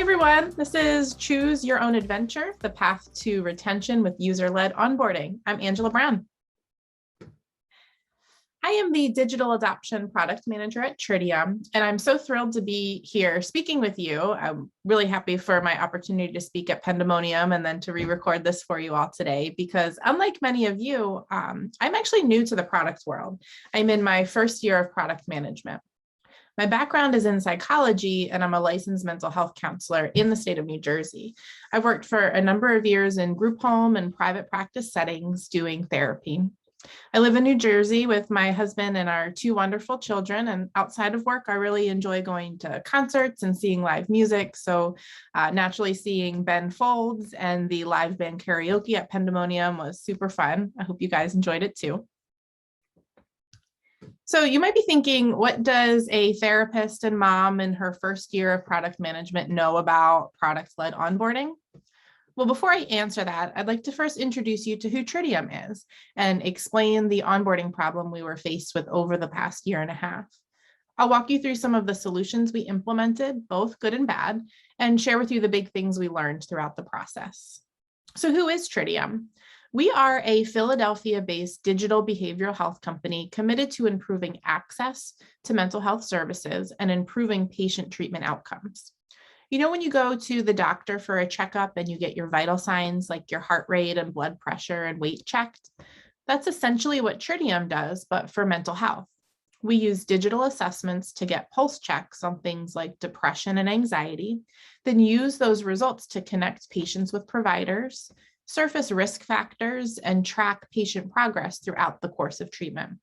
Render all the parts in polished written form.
everyone, this is Choose Your Own Adventure, the path to retention with user-led onboarding. I'm Angela Brown. I am the Digital Adoption Product Manager at Tridium, and I'm so thrilled to be here speaking with you. I'm really happy for my opportunity to speak at Pendomonium and then to re-record this for you all today, because unlike many of you, I'm actually new to the product world. I'm in my first year of product management. My background is in psychology, and I'm a licensed mental health counselor in the state of New Jersey. I've worked for a number of years in group home and private practice settings doing therapy. I live in New Jersey with my husband and our two wonderful children, and outside of work, I really enjoy going to concerts and seeing live music. So naturally seeing Ben Folds and the live band karaoke at Pendomonium was super fun. I hope you guys enjoyed it too. So you might be thinking, what does a therapist and mom in her first year of product management know about product-led onboarding? Well, before I answer that, I'd like to first introduce you to who Tritium is and explain the onboarding problem we were faced with over the past year and a half. I'll walk you through some of the solutions we implemented, both good and bad, and share with you the big things we learned throughout the process. So who is Tridium? We are a Philadelphia-based digital behavioral health company committed to improving access to mental health services and improving patient treatment outcomes. You know, when you go to the doctor for a checkup and you get your vital signs like your heart rate and blood pressure and weight checked, that's essentially what Tritium does, but for mental health. We use digital assessments to get pulse checks on things like depression and anxiety, then use those results to connect patients with providers, surface risk factors, and track patient progress throughout the course of treatment.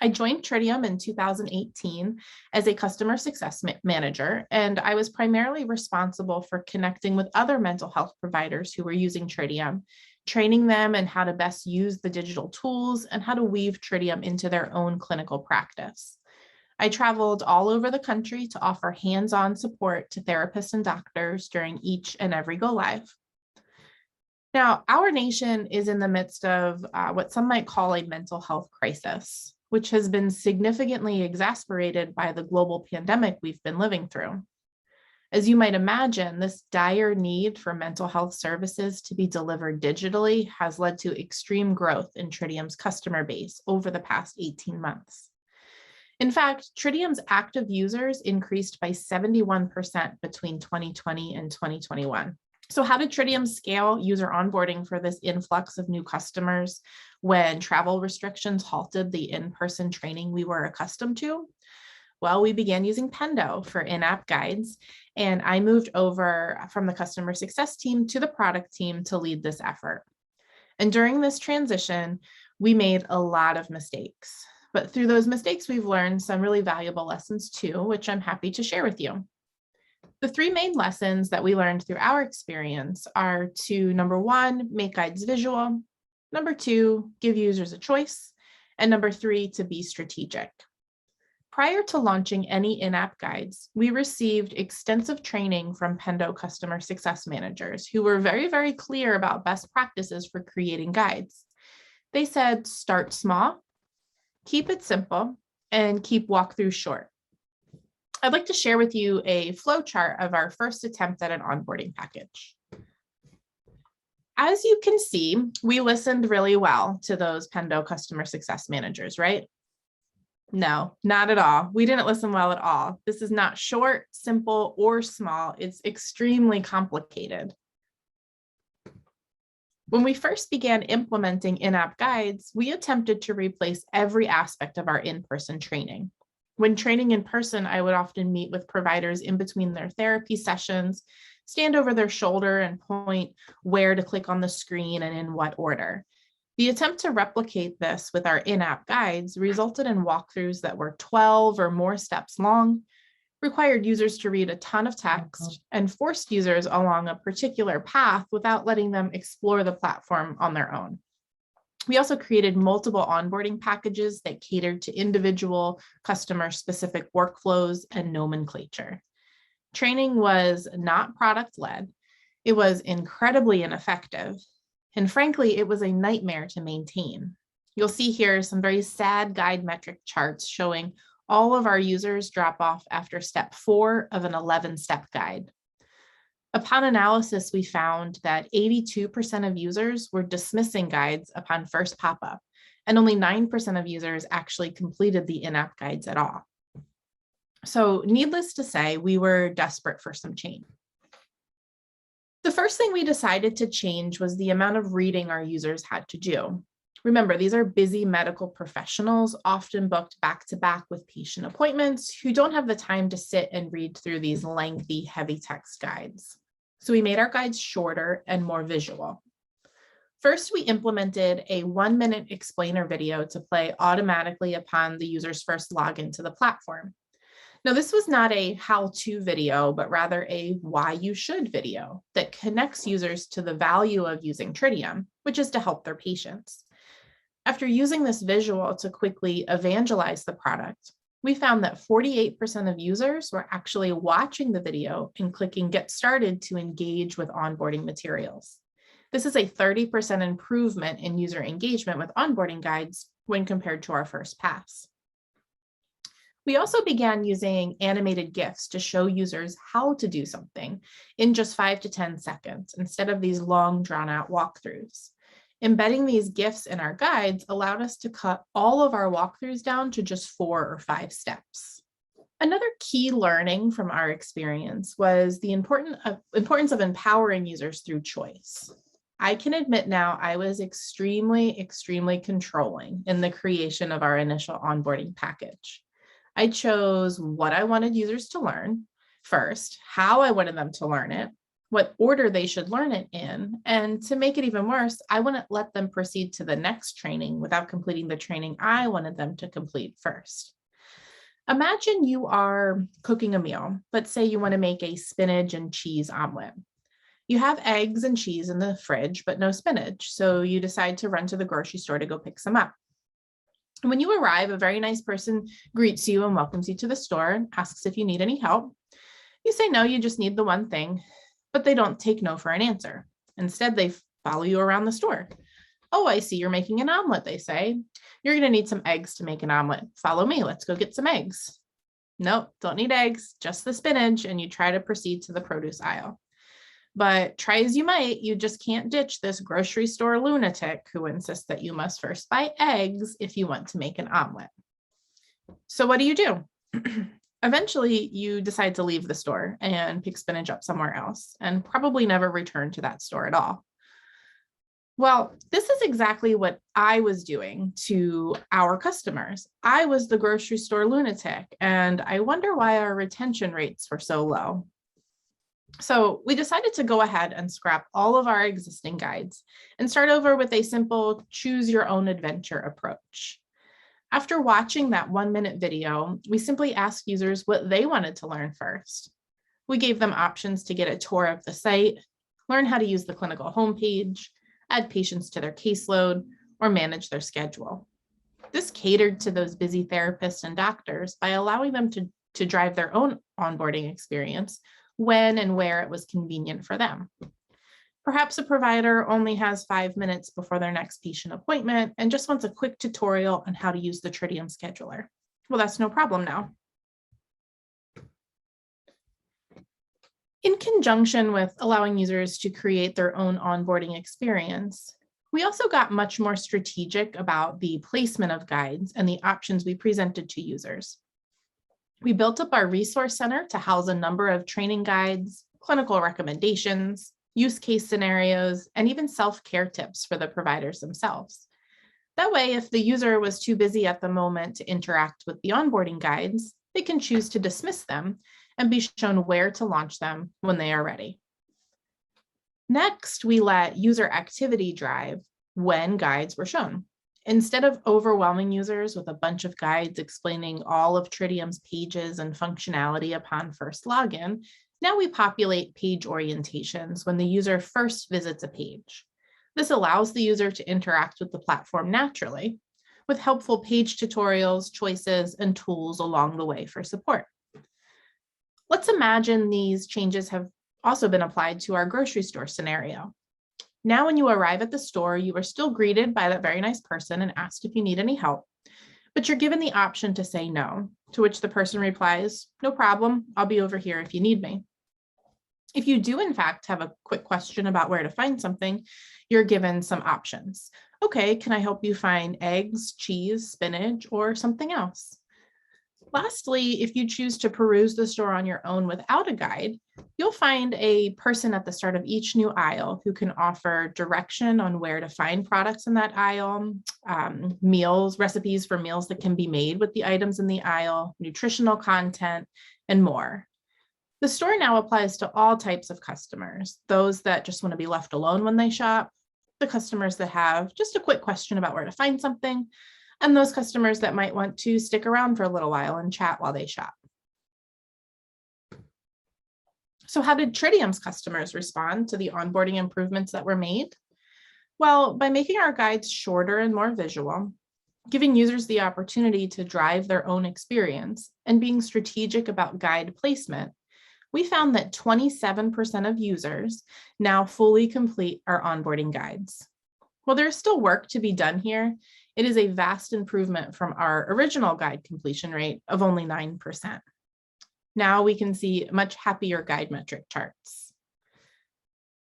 I joined Tritium in 2018 as a customer success manager, and I was primarily responsible for connecting with other mental health providers who were using Tritium, training them in how to best use the digital tools and how to weave Tritium into their own clinical practice. I traveled all over the country to offer hands-on support to therapists and doctors during each and every go live. Now, our nation is in the midst of what some might call a mental health crisis, which has been significantly exacerbated by the global pandemic we've been living through. As you might imagine, this dire need for mental health services to be delivered digitally has led to extreme growth in Tritium's customer base over the past 18 months. In fact, Tritium's active users increased by 71% between 2020 and 2021. So how did Tritium scale user onboarding for this influx of new customers when travel restrictions halted the in-person training we were accustomed to? Well, we began using Pendo for in-app guides, and I moved over from the customer success team to the product team to lead this effort. And during this transition, we made a lot of mistakes. But through those mistakes, we've learned some really valuable lessons too, which I'm happy to share with you. The three main lessons that we learned through our experience are to, number one, make guides visual, number two, give users a choice, and number three, to be strategic. Prior to launching any in-app guides, we received extensive training from Pendo customer success managers who were very, very clear about best practices for creating guides. They said, start small, keep it simple, and keep walkthroughs short. I'd like to share with you a flow chart of our first attempt at an onboarding package. As you can see, we listened really well to those Pendo customer success managers, right? No, not at all. We didn't listen well at all. This is not short, simple, or small. It's extremely complicated. When we first began implementing in-app guides, we attempted to replace every aspect of our in-person training. When training in person, I would often meet with providers in between their therapy sessions, stand over their shoulder and point where to click on the screen and in what order. The attempt to replicate this with our in-app guides resulted in walkthroughs that were 12 or more steps long, required users to read a ton of text, and forced users along a particular path without letting them explore the platform on their own. We also created multiple onboarding packages that catered to individual customer-specific workflows and nomenclature. Training was not product-led. It was incredibly ineffective. And frankly, it was a nightmare to maintain. You'll see here some very sad guide metric charts showing all of our users drop off after step 4 of an 11-step guide. Upon analysis, we found that 82% of users were dismissing guides upon first pop-up, and only 9% of users actually completed the in-app guides at all. So needless to say, we were desperate for some change. The first thing we decided to change was the amount of reading our users had to do. Remember, these are busy medical professionals, often booked back to back with patient appointments, who don't have the time to sit and read through these lengthy, heavy text guides. So we made our guides shorter and more visual. First, we implemented a 1-minute explainer video to play automatically upon the user's first login to the platform. Now, this was not a how-to video, but rather a why you should video that connects users to the value of using Tritium, which is to help their patients. After using this visual to quickly evangelize the product, we found that 48% of users were actually watching the video and clicking Get Started to engage with onboarding materials. This is a 30% improvement in user engagement with onboarding guides when compared to our first pass. We also began using animated GIFs to show users how to do something in just 5 to 10 seconds instead of these long drawn-out walkthroughs. Embedding these GIFs in our guides allowed us to cut all of our walkthroughs down to just 4 or 5 steps. Another key learning from our experience was the importance of empowering users through choice. I can admit now I was extremely controlling in the creation of our initial onboarding package. I chose what I wanted users to learn first, how I wanted them to learn it, what order they should learn it in, and to make it even worse, I wouldn't let them proceed to the next training without completing the training I wanted them to complete first. Imagine you are cooking a meal. Let's say you want to make a spinach and cheese omelet. You have eggs and cheese in the fridge, but no spinach, so you decide to run to the grocery store to go pick some up. When you arrive, a very nice person greets you and welcomes you to the store, asks if you need any help. You say no, you just need the one thing, but they don't take no for an answer. Instead, they follow you around the store. Oh, I see you're making an omelet, they say. You're going to need some eggs to make an omelet. Follow me, let's go get some eggs. Nope, don't need eggs, just the spinach, and you try to proceed to the produce aisle. But try as you might, you just can't ditch this grocery store lunatic who insists that you must first buy eggs if you want to make an omelet. So what do? Eventually, you decide to leave the store and pick spinach up somewhere else and probably never return to that store at all. Well, this is exactly what I was doing to our customers. I was the grocery store lunatic, and I wonder why our retention rates were so low. So we decided to go ahead and scrap all of our existing guides and start over with a simple choose your own adventure approach. After watching that 1-minute video, we simply asked users what they wanted to learn first. We gave them options to get a tour of the site, learn how to use the clinical homepage, add patients to their caseload, or manage their schedule. This catered to those busy therapists and doctors by allowing them to drive their own onboarding experience when and where it was convenient for them. Perhaps a provider only has 5 minutes before their next patient appointment and just wants a quick tutorial on how to use the Tritium scheduler. Well, that's no problem now. In conjunction with allowing users to create their own onboarding experience, we also got much more strategic about the placement of guides and the options we presented to users. We built up our resource center to house a number of training guides, clinical recommendations, use case scenarios, and even self-care tips for the providers themselves. That way, if the user was too busy at the moment to interact with the onboarding guides, they can choose to dismiss them and be shown where to launch them when they are ready. Next, we let user activity drive when guides were shown. Instead of overwhelming users with a bunch of guides explaining all of Tritium's pages and functionality upon first login, now we populate page orientations when the user first visits a page. This allows the user to interact with the platform naturally, with helpful page tutorials, choices, and tools along the way for support. Let's imagine these changes have also been applied to our grocery store scenario. Now, when you arrive at the store, you are still greeted by that very nice person and asked if you need any help, but you're given the option to say no, to which the person replies, "No problem, I'll be over here if you need me." If you do, in fact, have a quick question about where to find something, you're given some options. Okay, can I help you find eggs, cheese, spinach, or something else? Lastly, if you choose to peruse the store on your own without a guide, you'll find a person at the start of each new aisle who can offer direction on where to find products in that aisle, meals, recipes for meals that can be made with the items in the aisle, nutritional content, and more. The store now applies to all types of customers, those that just want to be left alone when they shop, the customers that have just a quick question about where to find something, and those customers that might want to stick around for a little while and chat while they shop. So how did Tritium's customers respond to the onboarding improvements that were made? Well, by making our guides shorter and more visual, giving users the opportunity to drive their own experience, and being strategic about guide placement, we found that 27% of users now fully complete our onboarding guides. While there's still work to be done here, it is a vast improvement from our original guide completion rate of only 9%. Now we can see much happier guide metric charts.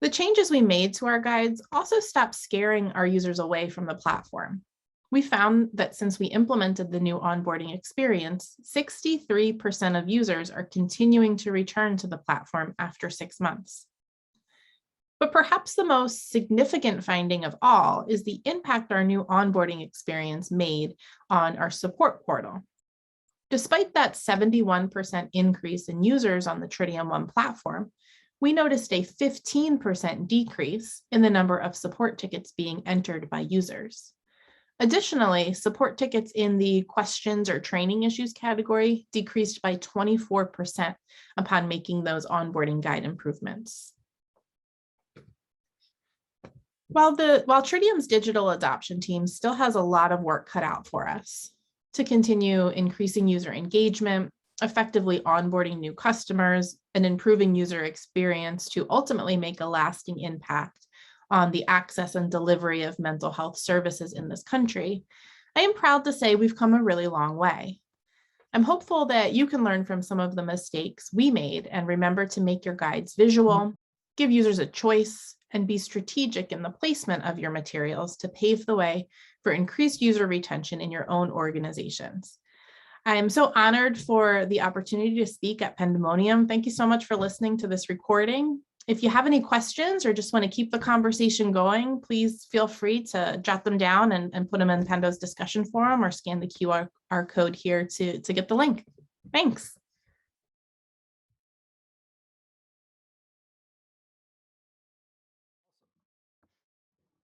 The changes we made to our guides also stopped scaring our users away from the platform. We found that since we implemented the new onboarding experience, 63% of users are continuing to return to the platform after 6 months. But perhaps the most significant finding of all is the impact our new onboarding experience made on our support portal. Despite that 71% increase in users on the Tritium One platform, we noticed a 15% decrease in the number of support tickets being entered by users. Additionally, support tickets in the questions or training issues category decreased by 24% upon making those onboarding guide improvements. While Tridium's digital adoption team still has a lot of work cut out for us to continue increasing user engagement, effectively onboarding new customers, and improving user experience to ultimately make a lasting impact on the access and delivery of mental health services in this country, I am proud to say we've come a really long way. I'm hopeful that you can learn from some of the mistakes we made and remember to make your guides visual, give users a choice, and be strategic in the placement of your materials to pave the way for increased user retention in your own organizations. I am so honored for the opportunity to speak at Pendomonium. Thank you so much for listening to this recording. If you have any questions or just want to keep the conversation going, please feel free to jot them down and put them in Pendo's discussion forum or scan the QR code here to get the link. Thanks.